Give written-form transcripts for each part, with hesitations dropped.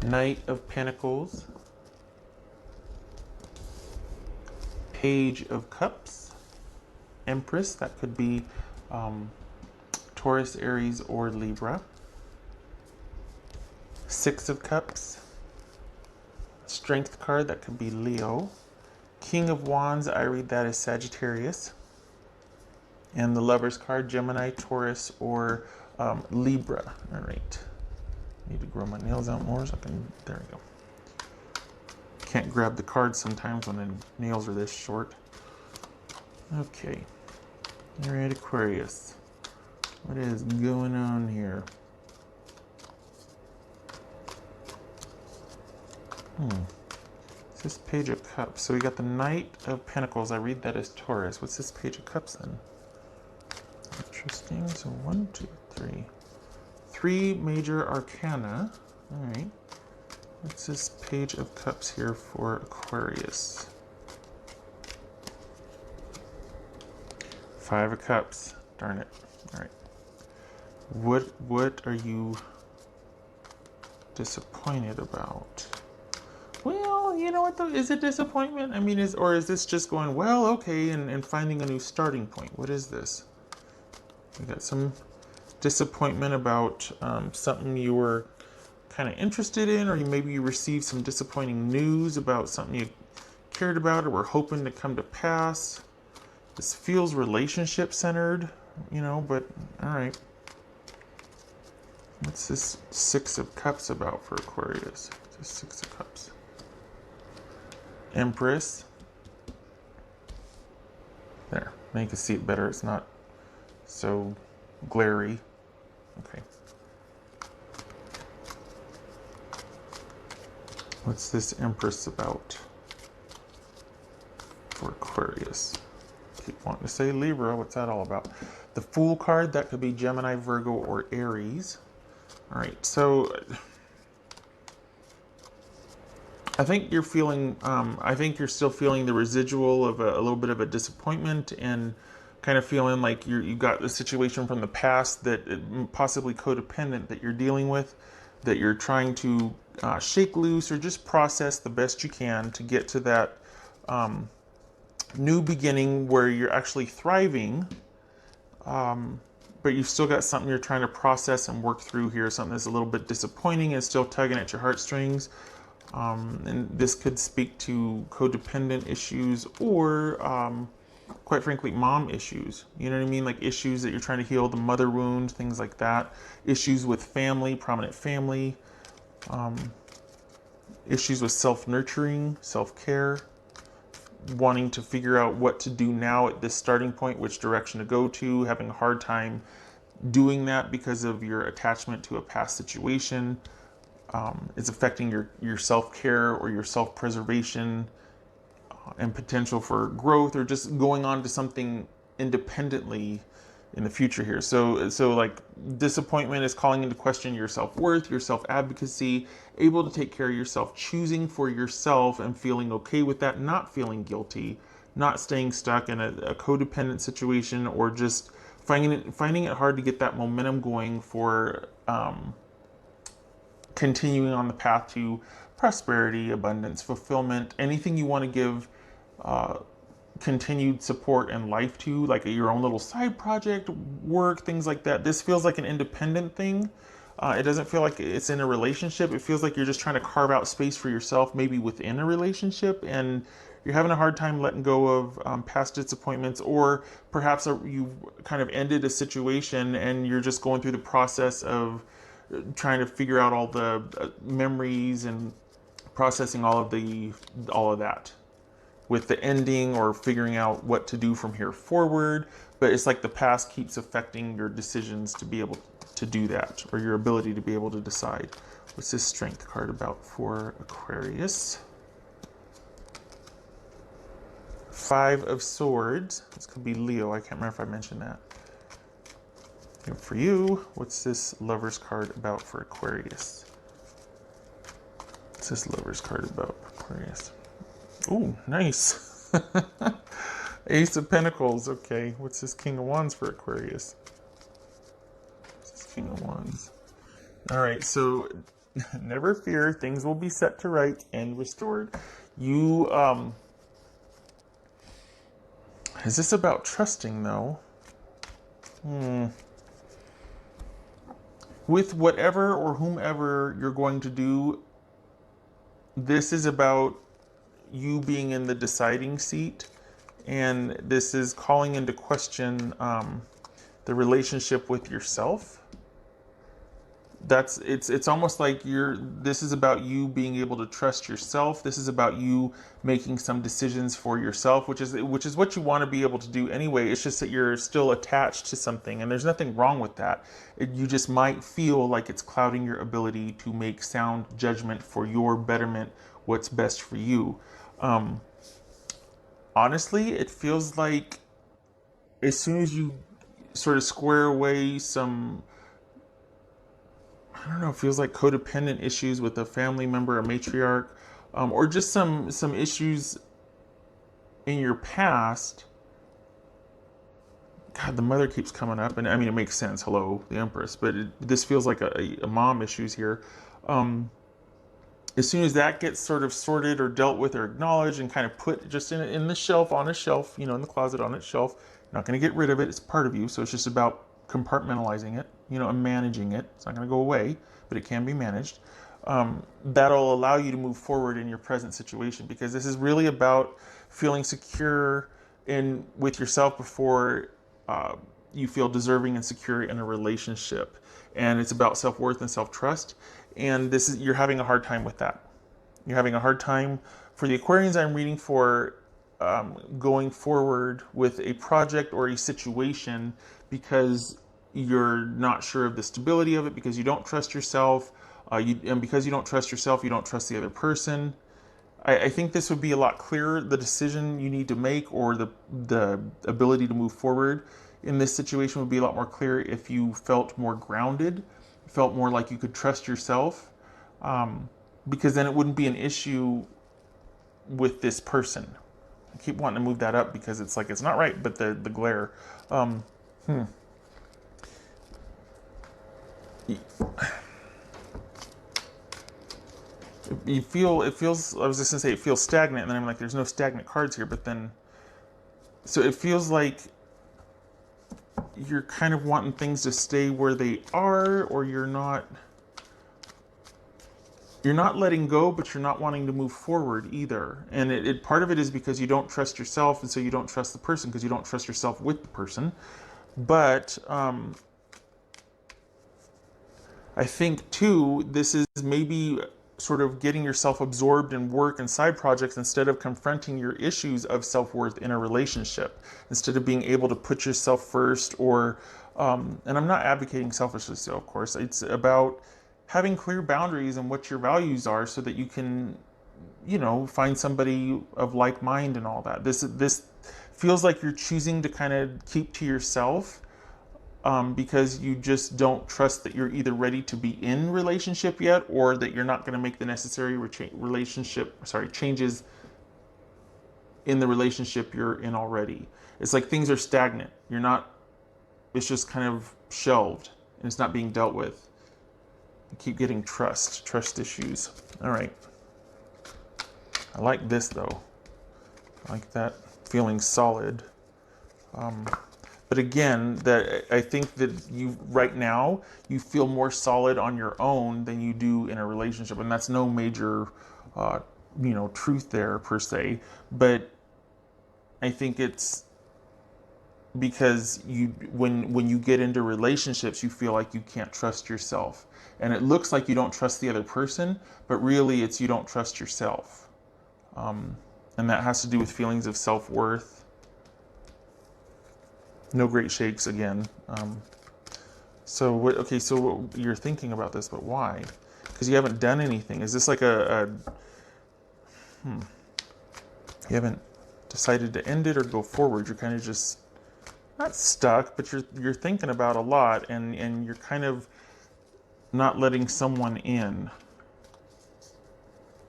Knight of Pentacles, Page of Cups, Empress, that could be Taurus, Aries, or Libra. Six of Cups, Strength card, that could be Leo. King of Wands, I read that as Sagittarius. And the Lovers card, Gemini, Taurus, or Libra. All right. Need to grow my nails out more so I can, there we go. Can't grab the cards sometimes when the nails are this short. Okay. All right, Aquarius. What is going on here? It's this Page of Cups. So we got the Knight of Pentacles. I read that as Taurus. What's this Page of Cups then? Interesting. So 1, 2, 3. 3 major arcana. All right. What's this Page of Cups here for Aquarius? 5 of Cups. Darn it. All right. What are you disappointed about? Well, you know what though? Is it disappointment? I mean, is this just going, well, okay, and finding a new starting point? What is this? We got some disappointment about something you were kind of interested in, or maybe you received some disappointing news about something you cared about or were hoping to come to pass. This feels relationship centered, you know, but all right. What's this Six of Cups about for Aquarius? This Six of Cups. Empress. There, now you can see it better. It's not so glary. Okay. What's this Empress about for Aquarius? Keep wanting to say Libra. What's that all about? The Fool card, that could be Gemini, Virgo, or Aries. All right, so I think you're feeling, I think you're still feeling the residual of a little bit of a disappointment, and kind of feeling like you got the situation from the past that possibly codependent that you're dealing with, that you're trying to shake loose or just process the best you can to get to that new beginning where you're actually thriving, but you've still got something you're trying to process and work through here, something that's a little bit disappointing and still tugging at your heartstrings. And this could speak to codependent issues or, quite frankly, mom issues. You know what I mean? Like issues that you're trying to heal, the mother wound, things like that. Issues with family, prominent family. Issues with self-nurturing, self-care. Wanting to figure out what to do now at this starting point, which direction to go to, having a hard time doing that because of your attachment to a past situation. It's affecting your self-care or your self-preservation and potential for growth, or just going on to something independently in the future here. So like disappointment is calling into question your self-worth, your self-advocacy, able to take care of yourself, choosing for yourself and feeling okay with that, not feeling guilty, not staying stuck in a codependent situation, or just finding it hard to get that momentum going for continuing on the path to prosperity, abundance, fulfillment, anything you want to give continued support and life to, like your own little side project, work, things like that. This feels like an independent thing. It doesn't feel like it's in a relationship. It feels like you're just trying to carve out space for yourself, maybe within a relationship, and you're having a hard time letting go of past disappointments, or perhaps you've kind of ended a situation and you're just going through the process of trying to figure out all the memories and processing all of that with the ending, or figuring out what to do from here forward. But it's like the past keeps affecting your decisions to be able to do that, or your ability to be able to decide. What's this Strength card about for Aquarius? 5 of Swords. This could be Leo. I can't remember if I mentioned that. And for you, what's this Lovers card about for Aquarius? What's this Lovers card about Aquarius? Ooh, nice. Ace of Pentacles. Okay, what's this King of Wands for Aquarius? What's this King of Wands? All right, so Never fear, things will be set to right and restored. You, is this about trusting though? With whatever or whomever you're going to do, this is about you being in the deciding seat, and this is calling into question the relationship with yourself. It's almost like this is about you being able to trust yourself. This is about you making some decisions for yourself, which is what you want to be able to do anyway. It's just that you're still attached to something, and there's nothing wrong with that. You just might feel like it's clouding your ability to make sound judgment for your betterment, what's best for you. Honestly, it feels like as soon as you sort of square away some, I don't know, it feels like codependent issues with a family member, a matriarch, or just some issues in your past. God, the mother keeps coming up, and I mean, it makes sense. Hello, the Empress, but this feels like a mom issues here. As soon as that gets sort of sorted or dealt with or acknowledged and kind of put just in the shelf, on a shelf, in the closet on its shelf, you're not going to get rid of it. It's part of you, so it's just about compartmentalizing it, and managing it. It's not going to go away, but it can be managed. That'll allow you to move forward in your present situation, because this is really about feeling secure with yourself before you feel deserving and secure in a relationship. And it's about self-worth and self-trust. And you're having a hard time with that. You're having a hard time. For the Aquarians I'm reading for, going forward with a project or a situation, because you're not sure of the stability of it, because you don't trust yourself, and because you don't trust yourself, you don't trust the other person. I think this would be a lot clearer, the decision you need to make, or the ability to move forward in this situation would be a lot more clear if you felt more grounded, felt more like you could trust yourself, because then it wouldn't be an issue with this person. I keep wanting to move that up because it's like it's not right, but the glare. It feels, I was just gonna say it feels stagnant, and then I'm like, there's no stagnant cards here, but then, so it feels like you're kind of wanting things to stay where they are, or you're not letting go, but you're not wanting to move forward either. And part of it is because you don't trust yourself, and so you don't trust the person because you don't trust yourself with the person. But I think too, this is maybe sort of getting yourself absorbed in work and side projects instead of confronting your issues of self-worth in a relationship, instead of being able to put yourself first, or and I'm not advocating selfishness, of course. It's about having clear boundaries and what your values are, so that you can, find somebody of like mind and all that. This feels like you're choosing to kind of keep to yourself, because you just don't trust that you're either ready to be in relationship yet, or that you're not going to make the necessary changes in the relationship you're in already. It's like things are stagnant. It's just kind of shelved, and it's not being dealt with. You keep getting trust issues. All right. I like this though. I like that feeling solid. But again, that I think that right now you feel more solid on your own than you do in a relationship, and that's no major, truth there per se. But I think it's because when you get into relationships, you feel like you can't trust yourself, and it looks like you don't trust the other person, but really it's you don't trust yourself, and that has to do with feelings of self-worth. No great shakes again. So you're thinking about this, but why? Because you haven't done anything. Is this like you haven't decided to end it or go forward? You're kind of just not stuck, but you're thinking about a lot, and you're kind of not letting someone in.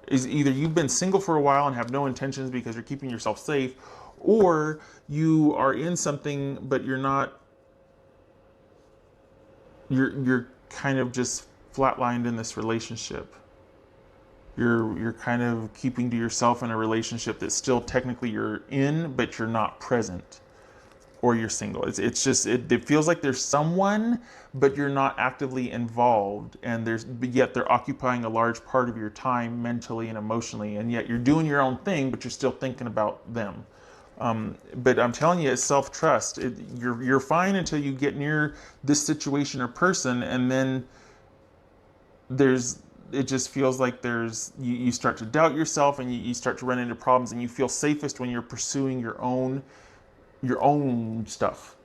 Is either you've been single for a while and have no intentions because you're keeping yourself safe, or you are in something but you're not. You're kind of just flatlined in this relationship. You're kind of keeping to yourself in a relationship that still technically you're in, but you're not present, or you're single. It's just it feels like there's someone, but you're not actively involved, and but yet they're occupying a large part of your time mentally and emotionally, and yet you're doing your own thing, but you're still thinking about them. But I'm telling you, it's self-trust. You're fine until you get near this situation or person, and then it just feels like you start to doubt yourself, and you start to run into problems, and you feel safest when you're pursuing your own stuff.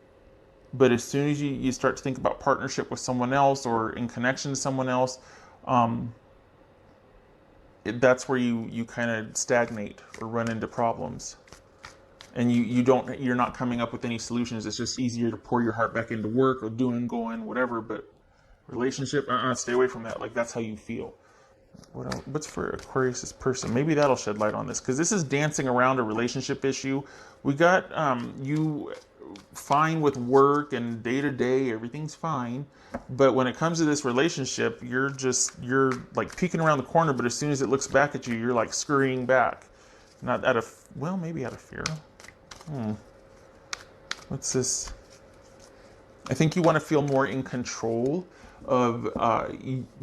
But as soon as you start to think about partnership with someone else or in connection to someone else, that's where you kind of stagnate or run into problems. And you're not coming up with any solutions. It's just easier to pour your heart back into work or doing, going, whatever. But relationship, stay away from that. Like, that's how you feel. What's for Aquarius's person? Maybe that'll shed light on this, because this is dancing around a relationship issue. We got you fine with work and day to day, everything's fine. But when it comes to this relationship, you're like peeking around the corner, but as soon as it looks back at you, you're like scurrying back. Not out of, well, maybe out of fear. What's this? I think you want to feel more in control of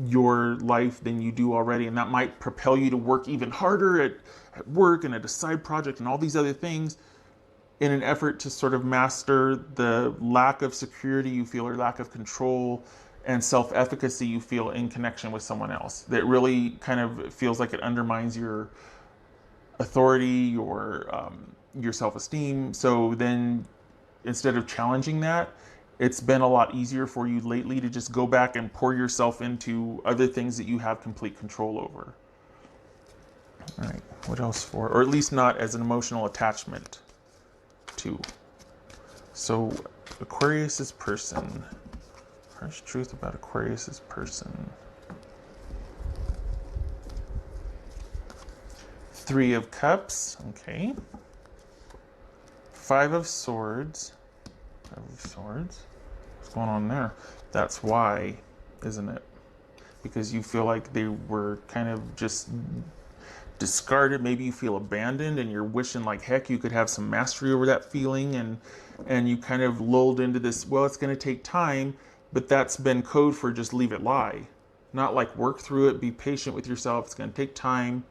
your life than you do already, and that might propel you to work even harder at work and at a side project and all these other things, in an effort to sort of master the lack of security you feel, or lack of control and self-efficacy you feel in connection with someone else. That really kind of feels like it undermines your authority, your self-esteem. So then, instead of challenging that, it's been a lot easier for you lately to just go back and pour yourself into other things that you have complete control over. All right, what else for? Or at least not as an emotional attachment to. So, Aquarius's person. Harsh truth about Aquarius's person. 3 of Cups, okay. 5 of Swords. 5 of Swords. What's going on there? That's why, isn't it? Because you feel like they were kind of just discarded. Maybe you feel abandoned, and you're wishing like heck you could have some mastery over that feeling, and you kind of lulled into this, well, it's going to take time, but that's been code for just leave it lie. Not like work through it, be patient with yourself, it's going to take time.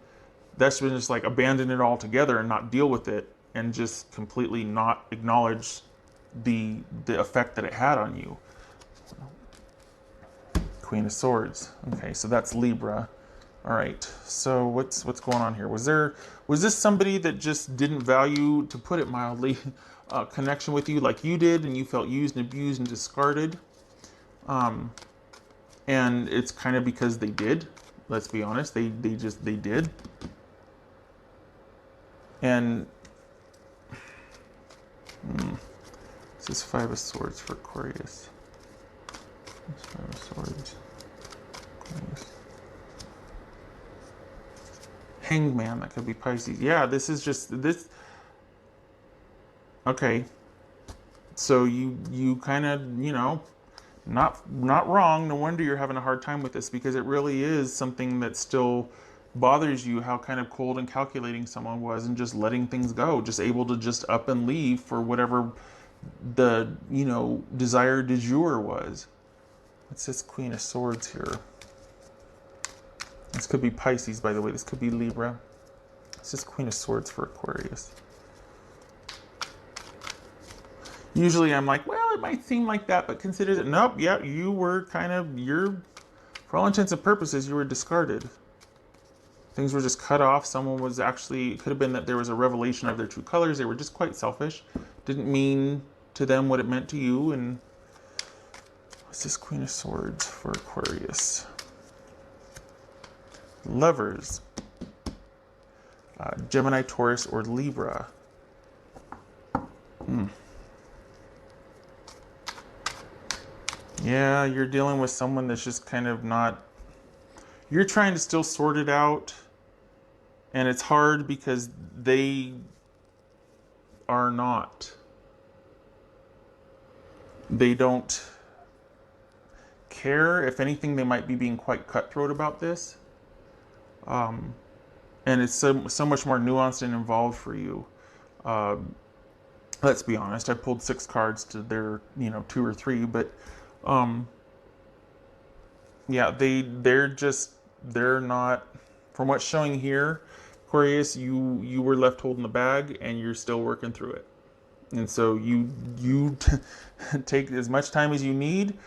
That's been just like abandon it altogether and not deal with it, and just completely not acknowledge the effect that it had on you. Queen of Swords. Okay, so that's Libra. All right. So what's going on here? Was this somebody that just didn't value, to put it mildly, connection with you like you did, and you felt used and abused and discarded? And it's kind of because they did. Let's be honest. They did. And this is 5 of Swords for Aquarius. This 5 of Swords. Aquarius. Hanged Man, that could be Pisces. Yeah, this is just this. Okay. So you kind of, not wrong. No wonder you're having a hard time with this, because it really is something that still bothers you, how kind of cold and calculating someone was, and just letting things go, just able to just up and leave for whatever the, desire du jour was. What's this Queen of Swords here? This could be Pisces, by the way. This could be Libra. This is Queen of Swords for Aquarius. Usually I'm like, well, it might seem like that, but consider that, nope, yeah, you were for all intents and purposes, you were discarded. Things were just cut off. Someone was actually, it could have been that there was a revelation of their true colors. They were just quite selfish. Didn't mean to them what it meant to you. And what's this Queen of Swords for Aquarius? Lovers. Gemini, Taurus, or Libra. Yeah, you're dealing with someone that's just kind of not... You're trying to still sort it out. And it's hard because they are not. They don't care. If anything, they might be being quite cutthroat about this. And it's so much more nuanced and involved for you. Let's be honest, I pulled 6 cards to their, 2 or 3, but yeah, they're not, from what's showing here, Aquarius, you were left holding the bag and you're still working through it. And so you take as much time as you need,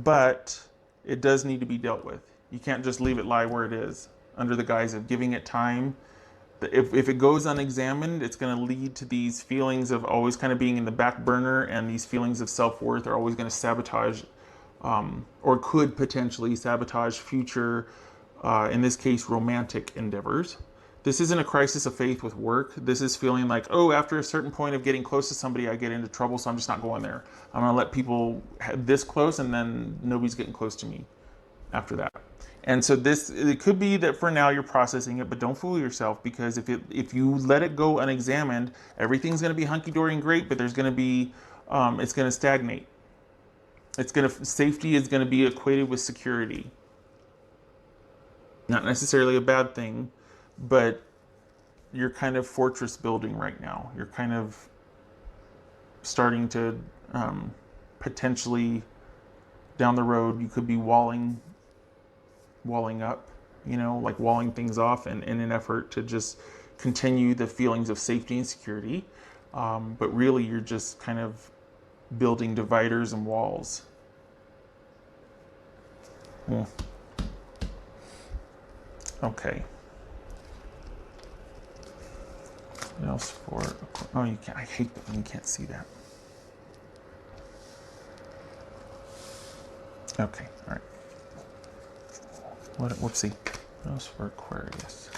but it does need to be dealt with. You can't just leave it lie where it is under the guise of giving it time. If it goes unexamined, it's going to lead to these feelings of always kind of being in the back burner, and these feelings of self-worth are always going to sabotage, or could potentially sabotage future, in this case, romantic endeavors. This isn't a crisis of faith with work. This is feeling like, oh, after a certain point of getting close to somebody, I get into trouble, so I'm just not going there. I'm going to let people have this close, and then nobody's getting close to me after that. And so it could be that for now you're processing it, but don't fool yourself, because if you let it go unexamined, everything's going to be hunky-dory and great, but there's going to be, it's going to stagnate. Safety is going to be equated with security. Not necessarily a bad thing, but you're kind of fortress building right now. You're kind of starting to potentially down the road, you could be walling up, like walling things off in an effort to just continue the feelings of safety and security. But really, you're just kind of building dividers and walls. Okay. What else for? Oh, you can't. I hate when you can't see that. Okay. All right. Whoopsie. What else for Aquarius?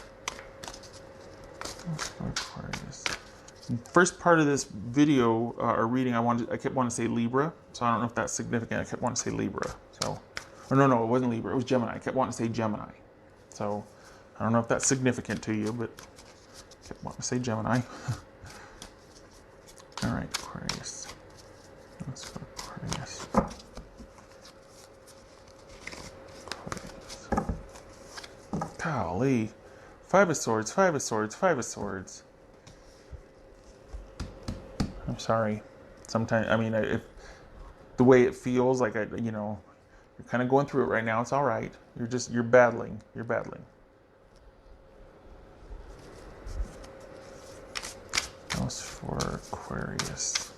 First part of this video or reading, I kept wanting to say Libra, so I don't know if that's significant. I kept wanting to say Libra, so, or no, it wasn't Libra. It was Gemini. I kept wanting to say Gemini, so I don't know if that's significant to you, but I kept wanting to say Gemini. All right, Aquarius. What's for Aquarius? Golly. 5 of Swords, 5 of Swords, 5 of Swords. I'm sorry. Sometimes, I mean, if the way it feels like, you're kind of going through it right now. It's all right. You're battling. You're battling. That's for Aquarius.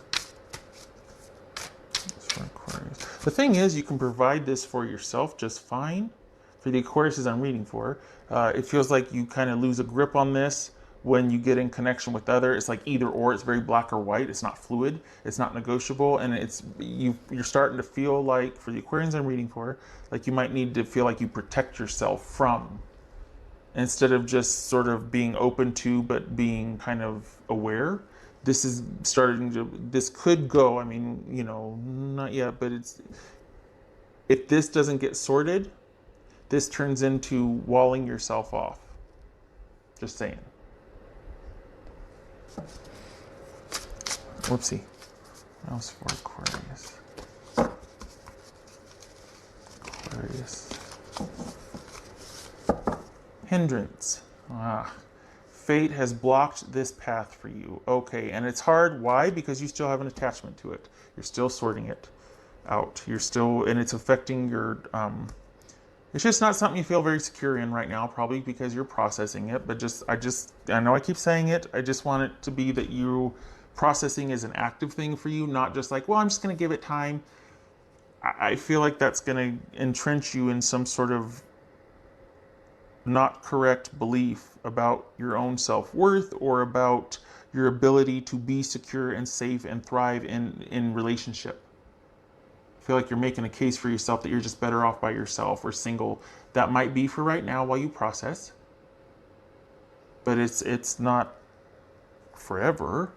That's for Aquarius. The thing is, you can provide this for yourself just fine. For the Aquariuses I'm reading for, it feels like you kind of lose a grip on this when you get in connection with other. It's like either or. It's very black or white. It's not fluid. It's not negotiable, and you're starting to feel like, for the Aquarians I'm reading for, like you might need to feel like you protect yourself from, instead of just sort of being open to, but being kind of aware. This is starting to. This could go. I mean, not yet, but if this doesn't get sorted, this turns into walling yourself off. Just saying. Whoopsie. What else for Aquarius? Aquarius. Hindrance. Fate has blocked this path for you. Okay, and it's hard. Why? Because you still have an attachment to it. You're still sorting it out. And it's affecting your... It's just not something you feel very secure in right now, probably because you're processing it. But I know I keep saying it. I just want it to be that you processing is an active thing for you, not just like, well, I'm just going to give it time. I feel like that's going to entrench you in some sort of not correct belief about your own self-worth or about your ability to be secure and safe and thrive in relationship. Feel like you're making a case for yourself that you're just better off by yourself or single. That might be for right now while you process, but it's not forever.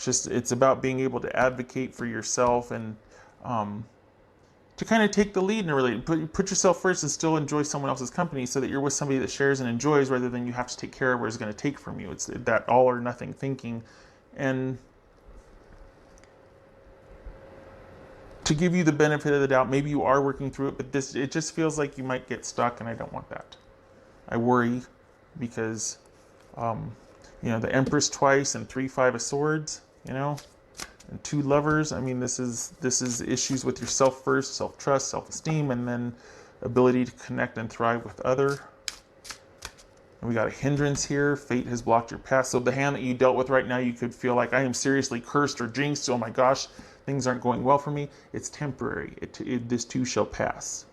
It's about being able to advocate for yourself and to kind of take the lead in a relationship. Put yourself first and still enjoy someone else's company, so that you're with somebody that shares and enjoys, rather than you have to take care of what it's going to take from you. It's that all or nothing thinking. And to give you the benefit of the doubt, maybe you are working through it, but it just feels like you might get stuck, and I don't want that. I worry because, you know, the Empress twice and 3 5 of Swords, you know, and 2 Lovers. I mean, this is issues with yourself first, self-trust, self-esteem, and then ability to connect and thrive with other. And we got a hindrance here. Fate has blocked your path. So the hand that you dealt with right now, you could feel like, I am seriously cursed or jinxed. Oh my gosh, things aren't going well for me. It's temporary. This too shall pass.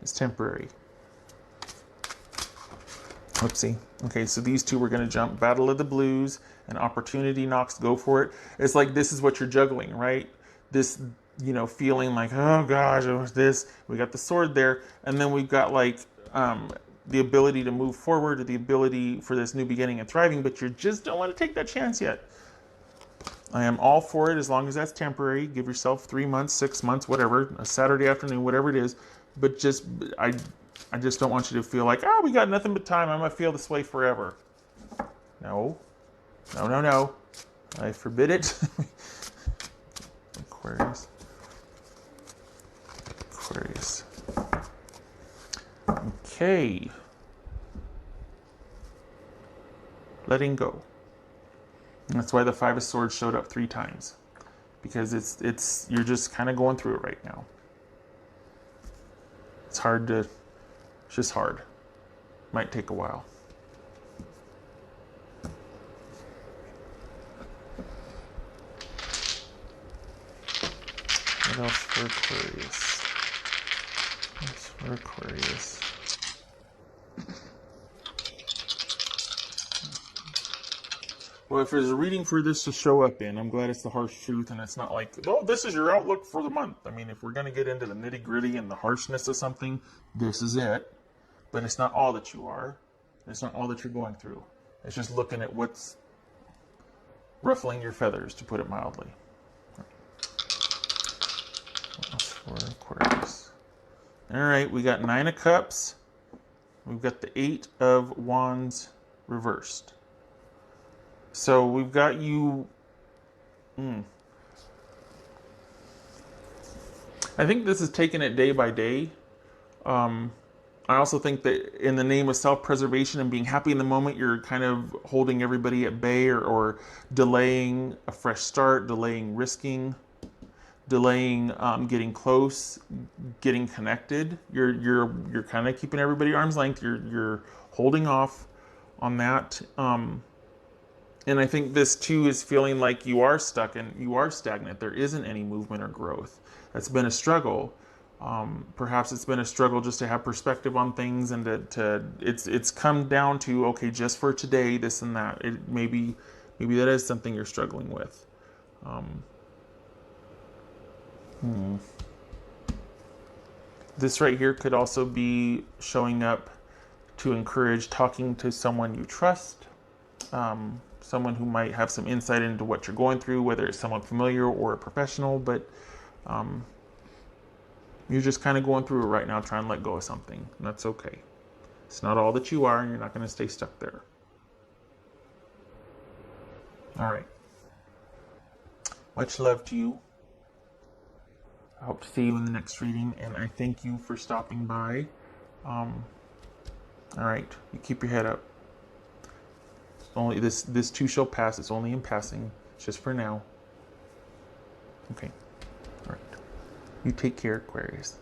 It's temporary. Oopsie. Okay, so these two we're going to jump. Battle of the Blues and Opportunity Knocks. Go for it. It's like this is what you're juggling, right? This, you know, feeling like, oh gosh, it was this. We got the sword there. And then we've got like the ability to move forward, the ability for this new beginning and thriving, but you just don't want to take that chance yet. I am all for it as long as that's temporary. Give yourself 3 months, 6 months, whatever, a Saturday afternoon, whatever it is. But just, I just don't want you to feel like, oh, we got nothing but time. I'm going to feel this way forever. No. No, no, no. I forbid it. Aquarius. Aquarius. Okay. Letting go. And that's why the 5 of Swords showed up 3 times. Because you're just kind of going through it right now. It's just hard. Might take a while. What else for Aquarius? What's for Aquarius? Well, if there's a reading for this to show up in, I'm glad it's the harsh truth and it's not like, oh, this is your outlook for the month. I mean, if we're going to get into the nitty gritty and the harshness of something, this is it. But it's not all that you are. It's not all that you're going through. It's just looking at what's ruffling your feathers, to put it mildly. What else for Aquarius? All right, we got 9 of Cups. We've got the 8 of Wands reversed. So we've got you. I think this is taking it day by day. I also think that in the name of self-preservation and being happy in the moment, you're kind of holding everybody at bay, or delaying a fresh start, delaying risking, delaying getting close, getting connected. You're kind of keeping everybody arm's length. You're holding off on that. And I think this too is feeling like you are stuck and you are stagnant. There isn't any movement or growth. That's been a struggle. Perhaps it's been a struggle just to have perspective on things, and it's come down to, okay, just for today, this and that. Maybe that is something you're struggling with. This right here could also be showing up to encourage talking to someone you trust. Someone who might have some insight into what you're going through, whether it's someone familiar or a professional, but you're just kind of going through it right now, trying to let go of something, and that's okay. It's not all that you are, and you're not going to stay stuck there. All right. Much love to you. I hope to see you in the next reading, and I thank you for stopping by. All right, you keep your head up. Only this too shall pass. It's only in passing. It's just for now. Okay. All right. You take care, Aquarius.